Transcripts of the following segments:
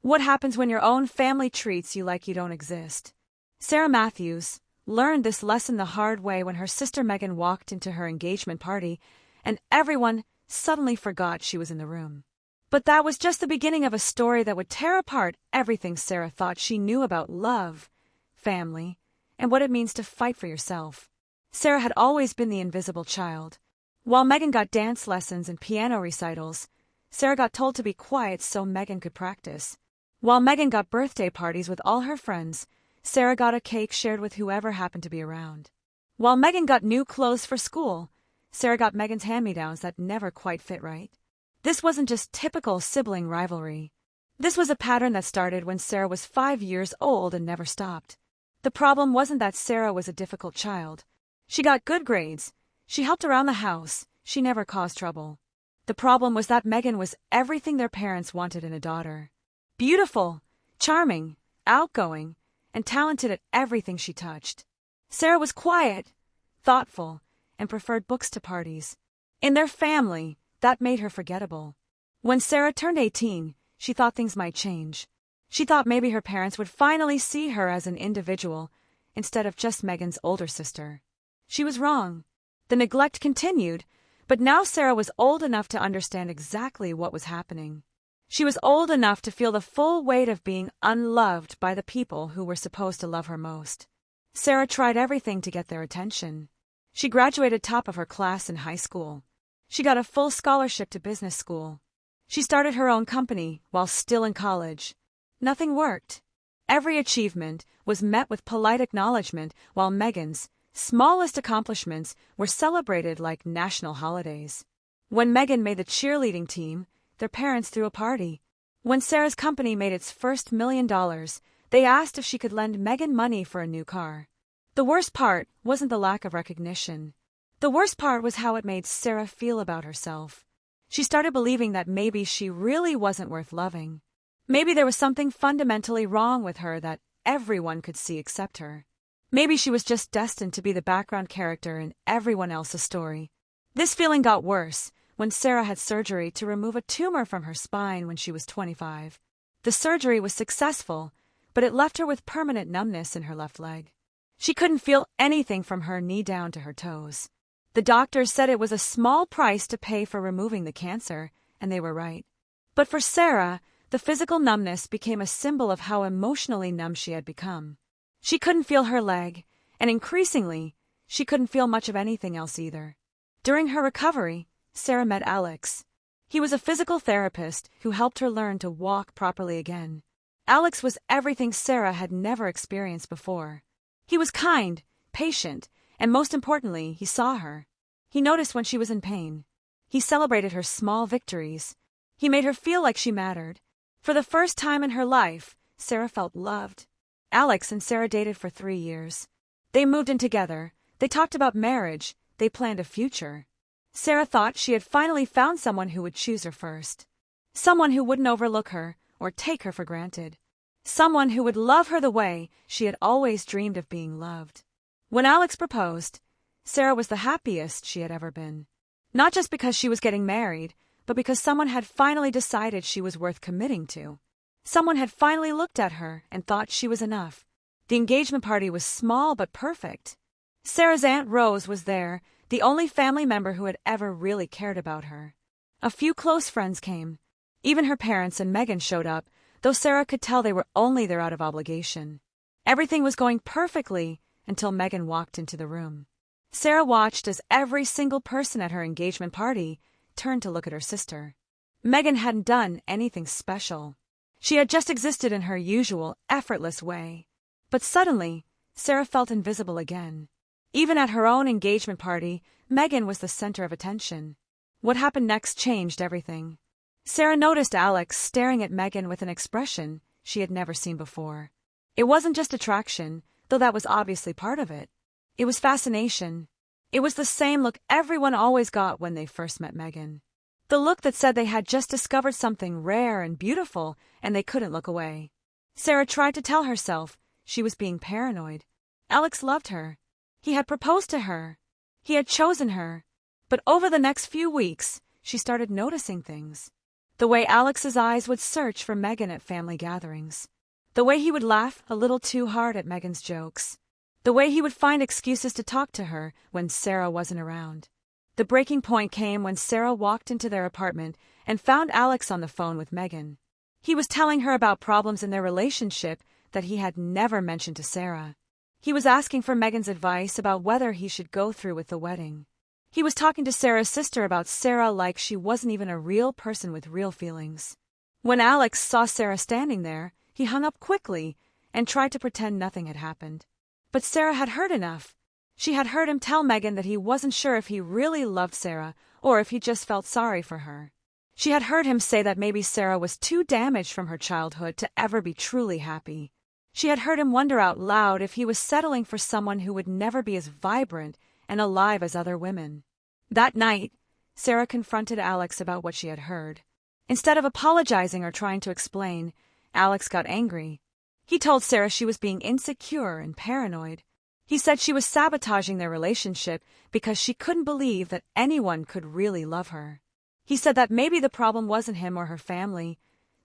What happens when your own family treats you like you don't exist? Sarah Matthews learned this lesson the hard way when her sister Megan walked into her engagement party and everyone suddenly forgot she was in the room. But that was just the beginning of a story that would tear apart everything Sarah thought she knew about love, family, and what it means to fight for yourself. Sarah had always been the invisible child. While Megan got dance lessons and piano recitals, Sarah got told to be quiet so Megan could practice. While Megan got birthday parties with all her friends, Sarah got a cake shared with whoever happened to be around. While Megan got new clothes for school, Sarah got Megan's hand-me-downs that never quite fit right. This wasn't just typical sibling rivalry. This was a pattern that started when Sarah was 5 years old and never stopped. The problem wasn't that Sarah was a difficult child. She got good grades, she helped around the house, she never caused trouble. The problem was that Megan was everything their parents wanted in a daughter. Beautiful, charming, outgoing, and talented at everything she touched. Sarah was quiet, thoughtful, and preferred books to parties. In their family, that made her forgettable. When Sarah turned 18, she thought things might change. She thought maybe her parents would finally see her as an individual, instead of just Megan's older sister. She was wrong. The neglect continued, but now Sarah was old enough to understand exactly what was happening. She was old enough to feel the full weight of being unloved by the people who were supposed to love her most. Sarah tried everything to get their attention. She graduated top of her class in high school. She got a full scholarship to business school. She started her own company while still in college. Nothing worked. Every achievement was met with polite acknowledgement, while Megan's smallest accomplishments were celebrated like national holidays. When Megan made the cheerleading team, their parents threw a party. When Sarah's company made its first $1 million, they asked if she could lend Megan money for a new car. The worst part wasn't the lack of recognition. The worst part was how it made Sarah feel about herself. She started believing that maybe she really wasn't worth loving. Maybe there was something fundamentally wrong with her that everyone could see except her. Maybe she was just destined to be the background character in everyone else's story. This feeling got worse when Sarah had surgery to remove a tumor from her spine when she was 25. The surgery was successful, but it left her with permanent numbness in her left leg. She couldn't feel anything from her knee down to her toes. The doctors said it was a small price to pay for removing the cancer, and they were right. But for Sarah, the physical numbness became a symbol of how emotionally numb she had become. She couldn't feel her leg, and increasingly, she couldn't feel much of anything else either. During her recovery, Sarah met Alex. He was a physical therapist who helped her learn to walk properly again. Alex was everything Sarah had never experienced before. He was kind, patient, and most importantly, he saw her. He noticed when she was in pain. He celebrated her small victories. He made her feel like she mattered. For the first time in her life, Sarah felt loved. Alex and Sarah dated for 3 years. They moved in together, they talked about marriage, they planned a future. Sarah thought she had finally found someone who would choose her first. Someone who wouldn't overlook her or take her for granted. Someone who would love her the way she had always dreamed of being loved. When Alex proposed, Sarah was the happiest she had ever been. Not just because she was getting married, but because someone had finally decided she was worth committing to. Someone had finally looked at her and thought she was enough. The engagement party was small but perfect. Sarah's Aunt Rose was there, the only family member who had ever really cared about her. A few close friends came. Even her parents and Megan showed up, though Sarah could tell they were only there out of obligation. Everything was going perfectly until Megan walked into the room. Sarah watched as every single person at her engagement party turned to look at her sister. Megan hadn't done anything special. She had just existed in her usual, effortless way. But suddenly, Sarah felt invisible again. Even at her own engagement party, Megan was the center of attention. What happened next changed everything. Sarah noticed Alex staring at Megan with an expression she had never seen before. It wasn't just attraction, though that was obviously part of it. It was fascination. It was the same look everyone always got when they first met Megan. The look that said they had just discovered something rare and beautiful and they couldn't look away. Sarah tried to tell herself she was being paranoid. Alex loved her. He had proposed to her. He had chosen her. But over the next few weeks, she started noticing things. The way Alex's eyes would search for Megan at family gatherings. The way he would laugh a little too hard at Megan's jokes. The way he would find excuses to talk to her when Sarah wasn't around. The breaking point came when Sarah walked into their apartment and found Alex on the phone with Megan. He was telling her about problems in their relationship that he had never mentioned to Sarah. He was asking for Megan's advice about whether he should go through with the wedding. He was talking to Sarah's sister about Sarah like she wasn't even a real person with real feelings. When Alex saw Sarah standing there, he hung up quickly and tried to pretend nothing had happened. But Sarah had heard enough. She had heard him tell Megan that he wasn't sure if he really loved Sarah or if he just felt sorry for her. She had heard him say that maybe Sarah was too damaged from her childhood to ever be truly happy. She had heard him wonder out loud if he was settling for someone who would never be as vibrant and alive as other women. That night, Sarah confronted Alex about what she had heard. Instead of apologizing or trying to explain, Alex got angry. He told Sarah she was being insecure and paranoid. He said she was sabotaging their relationship because she couldn't believe that anyone could really love her. He said that maybe the problem wasn't him or her family.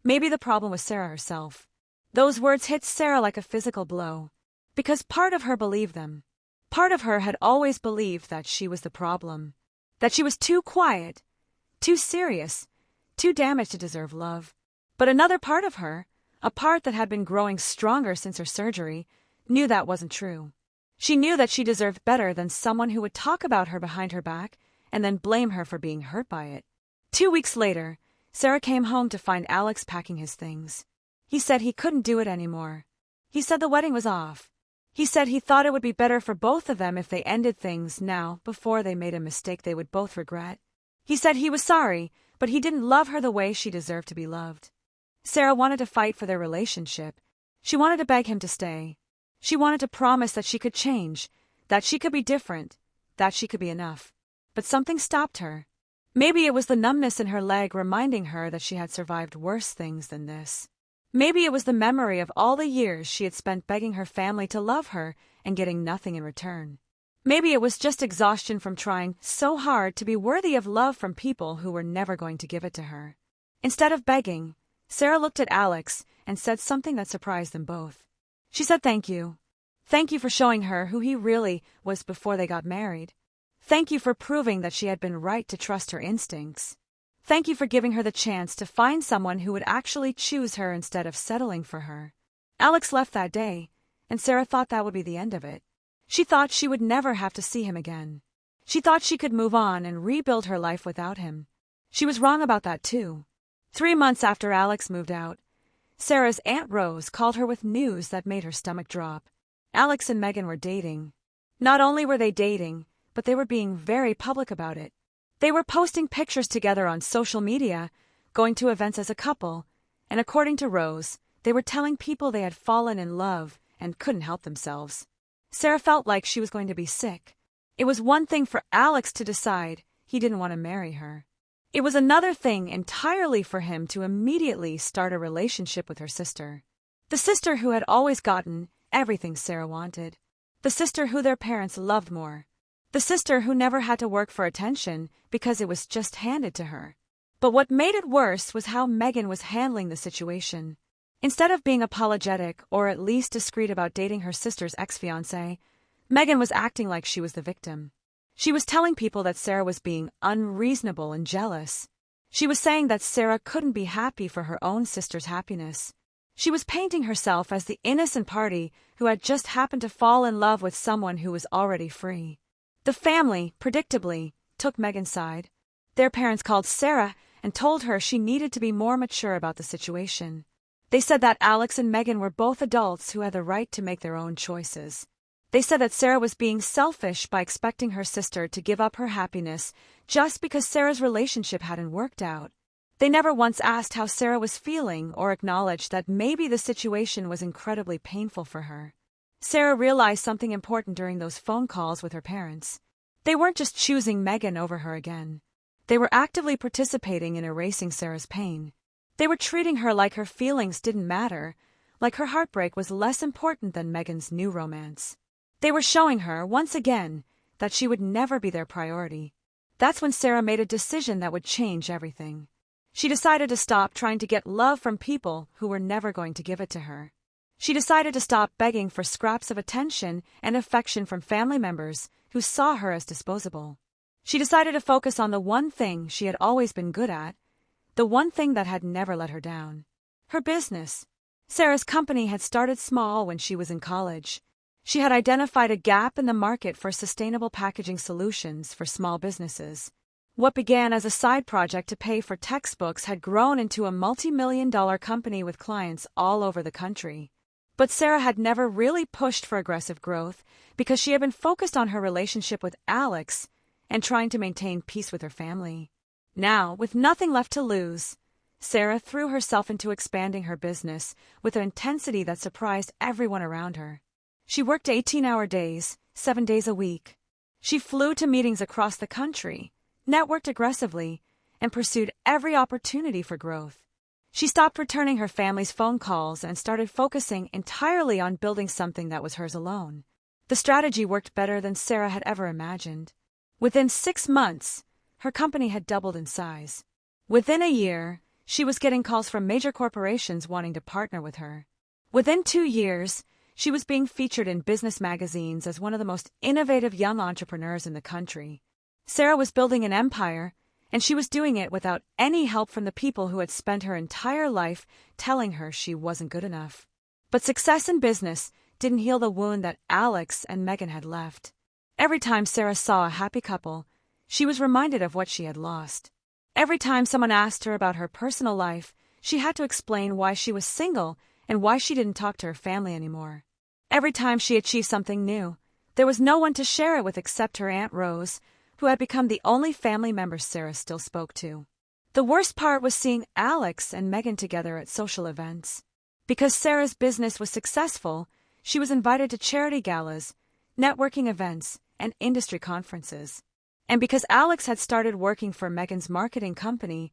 Maybe the problem was Sarah herself. Those words hit Sarah like a physical blow, because part of her believed them. Part of her had always believed that she was the problem, that she was too quiet, too serious, too damaged to deserve love. But another part of her, a part that had been growing stronger since her surgery, knew that wasn't true. She knew that she deserved better than someone who would talk about her behind her back and then blame her for being hurt by it. 2 weeks later, Sarah came home to find Alex packing his things. He said he couldn't do it anymore. He said the wedding was off. He said he thought it would be better for both of them if they ended things now before they made a mistake they would both regret. He said he was sorry, but he didn't love her the way she deserved to be loved. Sarah wanted to fight for their relationship. She wanted to beg him to stay. She wanted to promise that she could change, that she could be different, that she could be enough. But something stopped her. Maybe it was the numbness in her leg reminding her that she had survived worse things than this. Maybe it was the memory of all the years she had spent begging her family to love her and getting nothing in return. Maybe it was just exhaustion from trying so hard to be worthy of love from people who were never going to give it to her. Instead of begging, Sarah looked at Alex and said something that surprised them both. She said thank you. Thank you for showing her who he really was before they got married. Thank you for proving that she had been right to trust her instincts. Thank you for giving her the chance to find someone who would actually choose her instead of settling for her. Alex left that day, and Sarah thought that would be the end of it. She thought she would never have to see him again. She thought she could move on and rebuild her life without him. She was wrong about that too. 3 months after Alex moved out, Sarah's Aunt Rose called her with news that made her stomach drop. Alex and Megan were dating. Not only were they dating, but they were being very public about it. They were posting pictures together on social media, going to events as a couple, and according to Rose, they were telling people they had fallen in love and couldn't help themselves. Sarah felt like she was going to be sick. It was one thing for Alex to decide he didn't want to marry her. It was another thing entirely for him to immediately start a relationship with her sister. The sister who had always gotten everything Sarah wanted. The sister who their parents loved more. The sister who never had to work for attention because it was just handed to her. But what made it worse was how Megan was handling the situation. Instead of being apologetic or at least discreet about dating her sister's ex-fiancé, Megan was acting like she was the victim. She was telling people that Sarah was being unreasonable and jealous. She was saying that Sarah couldn't be happy for her own sister's happiness. She was painting herself as the innocent party who had just happened to fall in love with someone who was already free. The family, predictably, took Megan's side. Their parents called Sarah and told her she needed to be more mature about the situation. They said that Alex and Megan were both adults who had the right to make their own choices. They said that Sarah was being selfish by expecting her sister to give up her happiness just because Sarah's relationship hadn't worked out. They never once asked how Sarah was feeling or acknowledged that maybe the situation was incredibly painful for her. Sarah realized something important during those phone calls with her parents. They weren't just choosing Megan over her again. They were actively participating in erasing Sarah's pain. They were treating her like her feelings didn't matter, like her heartbreak was less important than Megan's new romance. They were showing her, once again, that she would never be their priority. That's when Sarah made a decision that would change everything. She decided to stop trying to get love from people who were never going to give it to her. She decided to stop begging for scraps of attention and affection from family members who saw her as disposable. She decided to focus on the one thing she had always been good at, the one thing that had never let her down: her business. Sarah's company had started small when she was in college. She had identified a gap in the market for sustainable packaging solutions for small businesses. What began as a side project to pay for textbooks had grown into a multi-million-dollar company with clients all over the country. But Sarah had never really pushed for aggressive growth because she had been focused on her relationship with Alex and trying to maintain peace with her family. Now, with nothing left to lose, Sarah threw herself into expanding her business with an intensity that surprised everyone around her. She worked 18-hour days, 7 days a week. She flew to meetings across the country, networked aggressively, and pursued every opportunity for growth. She stopped returning her family's phone calls and started focusing entirely on building something that was hers alone. The strategy worked better than Sarah had ever imagined. Within 6 months, her company had doubled in size. Within a year, she was getting calls from major corporations wanting to partner with her. Within 2 years, she was being featured in business magazines as one of the most innovative young entrepreneurs in the country. Sarah was building an empire, and she was doing it without any help from the people who had spent her entire life telling her she wasn't good enough. But success in business didn't heal the wound that Alex and Megan had left. Every time Sarah saw a happy couple, she was reminded of what she had lost. Every time someone asked her about her personal life, she had to explain why she was single and why she didn't talk to her family anymore. Every time she achieved something new, there was no one to share it with except her Aunt Rose, who had become the only family member Sarah still spoke to. The worst part was seeing Alex and Megan together at social events. Because Sarah's business was successful, she was invited to charity galas, networking events, and industry conferences. And because Alex had started working for Megan's marketing company,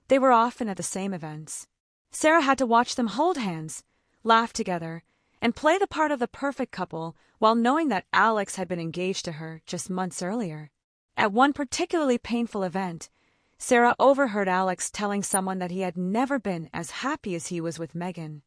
they were often at the same events. Sarah had to watch them hold hands, laugh together, and play the part of the perfect couple while knowing that Alex had been engaged to her just months earlier. At one particularly painful event, Sarah overheard Alex telling someone that he had never been as happy as he was with Megan.